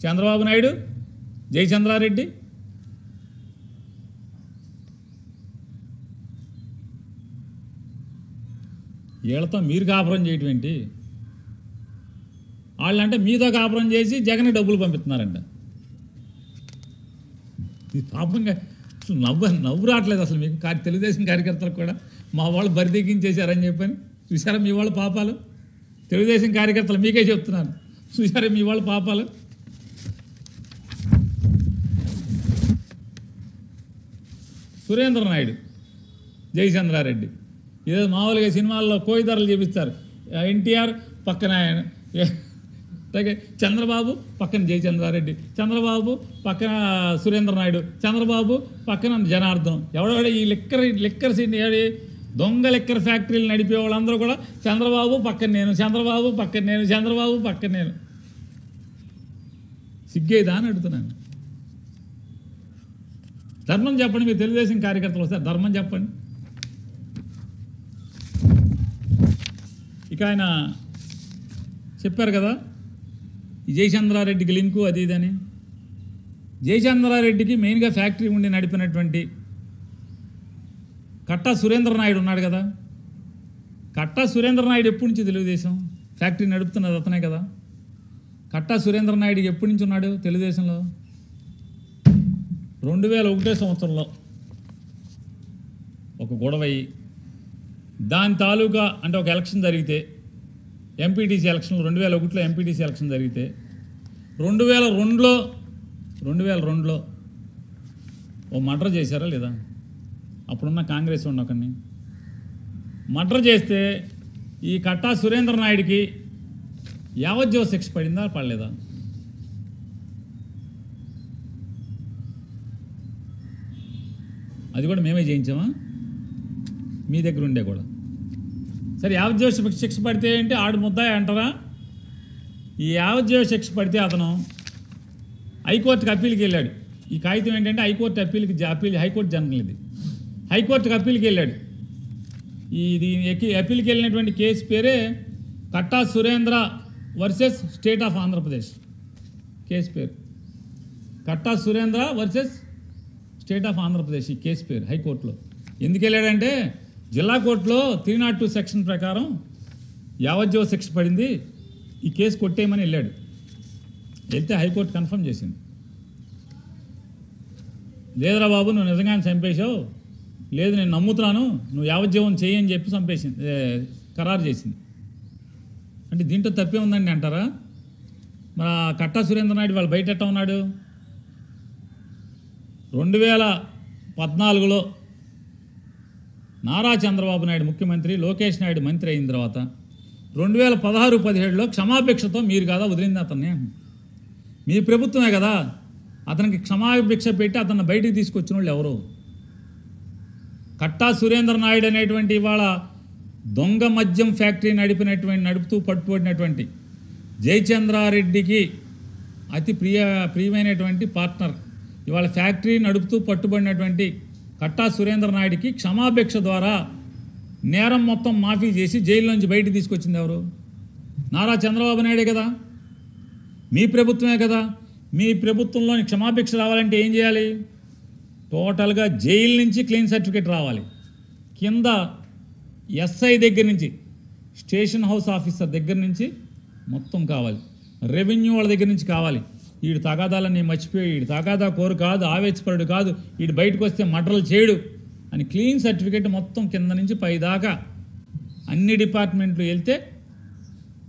చంద్రబాబు నాయుడు, జయచంద్రారెడ్డి. వీళ్ళతో మీరు కాపురం చేయటం ఏంటి? వాళ్ళంటే మీతో కాపురం చేసి జగన్కి డబ్బులు పంపిస్తున్నారంట. ఇది పాపంగా అసలు నవ్వు రావట్లేదు అసలు మీకు. తెలుగుదేశం కార్యకర్తలకు కూడా మా వాళ్ళు బరిదెక్కించేశారని చెప్పని చూసారా మీ వాళ్ళ పాపాలు. తెలుగుదేశం కార్యకర్తలు మీకే చెప్తున్నాను, చూసారా మీ వాళ్ళ పాపాలు. సురేంద్ర నాయుడు, జయచంద్రారెడ్డి ఇదే మామూలుగా సినిమాల్లో కోయిదారులు చూపిస్తారు. ఎన్టీఆర్ పక్కన ఆయన, చంద్రబాబు పక్కన జయచంద్రారెడ్డి, చంద్రబాబు పక్కన సురేంద్ర నాయుడు, చంద్రబాబు పక్కన జనార్దనం. ఎవడెవడ ఈ లిక్కర్ సీన్ దొంగ లిక్కర్ ఫ్యాక్టరీలు నడిపే వాళ్ళందరూ కూడా చంద్రబాబు పక్కన నేను, చంద్రబాబు పక్కన నేను, చంద్రబాబు పక్కన నేను. సిగ్గేదా అని అడుగుతున్నాను. ధర్మం చెప్పండి. మీరు తెలుగుదేశం కార్యకర్తలు వస్తారు, ధర్మం చెప్పండి. ఇక ఆయన చెప్పారు కదా ఈ జయచంద్రారెడ్డికి లింకు అది ఇదని. జయచంద్రారెడ్డికి మెయిన్గా ఫ్యాక్టరీ ఉండి నడిపినటువంటి కట్టా సురేంద్ర నాయుడు ఉన్నాడు కదా. కట్టా సురేంద్ర నాయుడు ఎప్పటి నుంచి తెలుగుదేశం ఫ్యాక్టరీ నడుపుతున్నది అతనే కదా. కట్టా సురేంద్ర నాయుడు ఎప్పటి నుంచి ఉన్నాడు తెలుగుదేశంలో? 2001 సంవత్సరంలో ఒక గొడవయ్యి దాని తాలూకా అంటే ఒక ఎలక్షన్ జరిగితే, ఎంపీటీసీ ఎలక్షన్లు 2001లో ఎంపీటీసీ ఎలక్షన్ జరిగితే 2002లో ఓ మర్డర్ చేశారా లేదా? అప్పుడున్న కాంగ్రెస్ ఉన్న ఒకరిని మర్డర్ చేస్తే ఈ కట్టా సురేంద్ర నాయుడికి యావజ్జీవ శిక్ష పడిందా పడలేదా? అది కూడా మేమే చేయించామా? మీ దగ్గర ఉండే కూడా. సరే యావజ్జీవ శిక్ష పడితే ఏంటి? ఆడు ముద్దాయి అంటారా? ఈ యావజ్జీవ శిక్ష పడితే అతను హైకోర్టుకి అప్పీల్కి వెళ్ళాడు. ఈ కాగితం ఏంటంటే హైకోర్టు హైకోర్టు జనరల్ ఇది. హైకోర్టుకి అప్పీల్కి వెళ్ళాడు. ఇది అప్పీల్కి వెళ్ళినటువంటి కేసు పేరే Katta Surendra versus state of Andhra Pradesh. Case పేరు Katta Surendra versus state of Andhra Pradesh. ఈ కేసు పేరు హైకోర్టులో ఎందుకు వెళ్ళాడంటే జిల్లా కోర్టులో 302 సెక్షన్ ప్రకారం యావజ్జీవ శిక్ష పడింది, ఈ కేసు కొట్టేయమని వెళ్ళాడు. వెళ్తే హైకోర్టు కన్ఫర్మ్ చేసింది, లేదురా బాబు నువ్వు నిజంగానే చంపేశావు, లేదు నేను నమ్ముతున్నాను, నువ్వు యావజ్జీవం చేయని చెప్పి చంపేసింది, ఖరారు చేసింది. అంటే దీంట్లో తప్పే ఉందండి అంటారా? మరి కట్టా సురేంద్ర నాయుడు వాళ్ళు బయట ఎట్టా ఉన్నాడు? 2014లో నారా చంద్రబాబు నాయుడు ముఖ్యమంత్రి, లోకేష్ నాయుడు మంత్రి అయిన తర్వాత 2016-17లో క్షమాభిక్షతో మీరు కదా వదిలింది అతన్ని. మీ ప్రభుత్వమే కదా అతనికి క్షమాభిక్ష పెట్టి అతన్ని బయటికి తీసుకొచ్చిన వాళ్ళు ఎవరు? కట్టా సురేంద్ర నాయుడు అనేటువంటి ఇవాళ దొంగ మద్యం ఫ్యాక్టరీ నడుపుతూ పట్టుబడినటువంటి జయచంద్రారెడ్డికి అతి ప్రియమైనటువంటి పార్ట్నర్, ఇవాళ ఫ్యాక్టరీ నడుపుతూ పట్టుబడినటువంటి కట్టా సురేంద్ర నాయుడికి క్షమాభిక్ష ద్వారా నేరం మొత్తం మాఫీ చేసి జైల్లోంచి బయటికి తీసుకొచ్చింది ఎవరు? నారా చంద్రబాబు నాయుడే కదా, మీ ప్రభుత్వమే కదా. మీ ప్రభుత్వంలోని క్షమాభిక్ష రావాలంటే ఏం చేయాలి? టోటల్గా జైలు నుంచి క్లీన్ సర్టిఫికేట్ రావాలి. కింద ఎస్ఐ దగ్గర నుంచి, స్టేషన్ హౌస్ ఆఫీసర్ దగ్గర నుంచి మొత్తం కావాలి. రెవెన్యూ వాళ్ళ దగ్గర నుంచి కావాలి. వీడు తగాదాలని మర్చిపోయి, వీడు తగాదా కోరు కాదు, ఆవేశపరుడు కాదు, వీడు బయటకు వస్తే మర్డర్లు చేయడు అని క్లీన్ సర్టిఫికేట్ మొత్తం కింద నుంచి పైదాకా అన్ని డిపార్ట్మెంట్లు వెళ్తే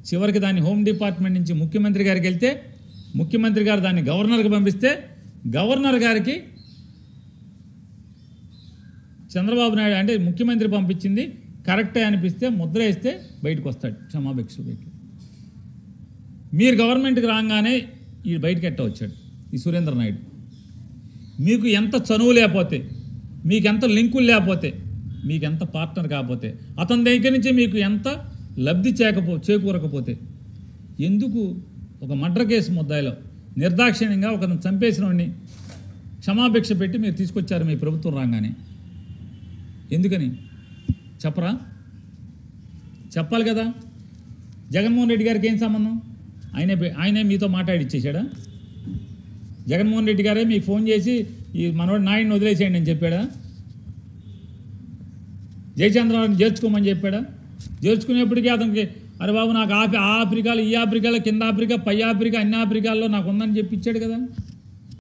చివరికి దాన్ని హోమ్ డిపార్ట్మెంట్ నుంచి ముఖ్యమంత్రి గారికి వెళ్తే ముఖ్యమంత్రి గారు దాన్ని గవర్నర్కి పంపిస్తే గవర్నర్ గారికి చంద్రబాబు నాయుడు అంటే ముఖ్యమంత్రి పంపించింది కరెక్టే అనిపిస్తే ముద్ర వేస్తే బయటకు వస్తాడు క్షమాభిక్ష పెట్టి. మీరు గవర్నమెంట్కి రాగానే ఈ బయటకు ఎట్ట వచ్చాడు ఈ సురేంద్ర నాయుడు. మీకు ఎంత చనువు లేకపోతే, మీకు ఎంత లింకులు లేకపోతే, మీకు ఎంత పార్ట్నర్ కాకపోతే, అతని దగ్గర నుంచి మీకు ఎంత లబ్ధి చేకూరకపోతే ఎందుకు ఒక మర్డర్ కేసు ముద్దాయిలో నిర్దాక్షిణ్యంగా ఒకరిని చంపేసిన వాడిని క్షమాభిక్ష పెట్టి మీరు తీసుకొచ్చారు మీ ప్రభుత్వం రాగానే? ఎందుకని చెప్పరా? చెప్పాలి కదా. జగన్మోహన్ రెడ్డి గారికి ఏం సంబంధం? ఆయనే మీతో మాట్లాడిచ్చేసాడా? జగన్మోహన్ రెడ్డి గారే మీకు ఫోన్ చేసి ఈ మనోడు నాయుడిని వదిలేసేయండి అని చెప్పాడా? జయచంద్రాన్ని చేర్చుకోమని చెప్పాడా? చేర్చుకునేప్పటికీ అతనికి అరే బాబు నాకు ఆ ఆఫ్రికాలో, ఈ ఆఫ్రికాలో, కింద ఆఫ్రికా, పై ఆఫ్రికా, అన్ని ఆఫ్రికాల్లో నాకు ఉందని చెప్పి ఇచ్చాడు కదా.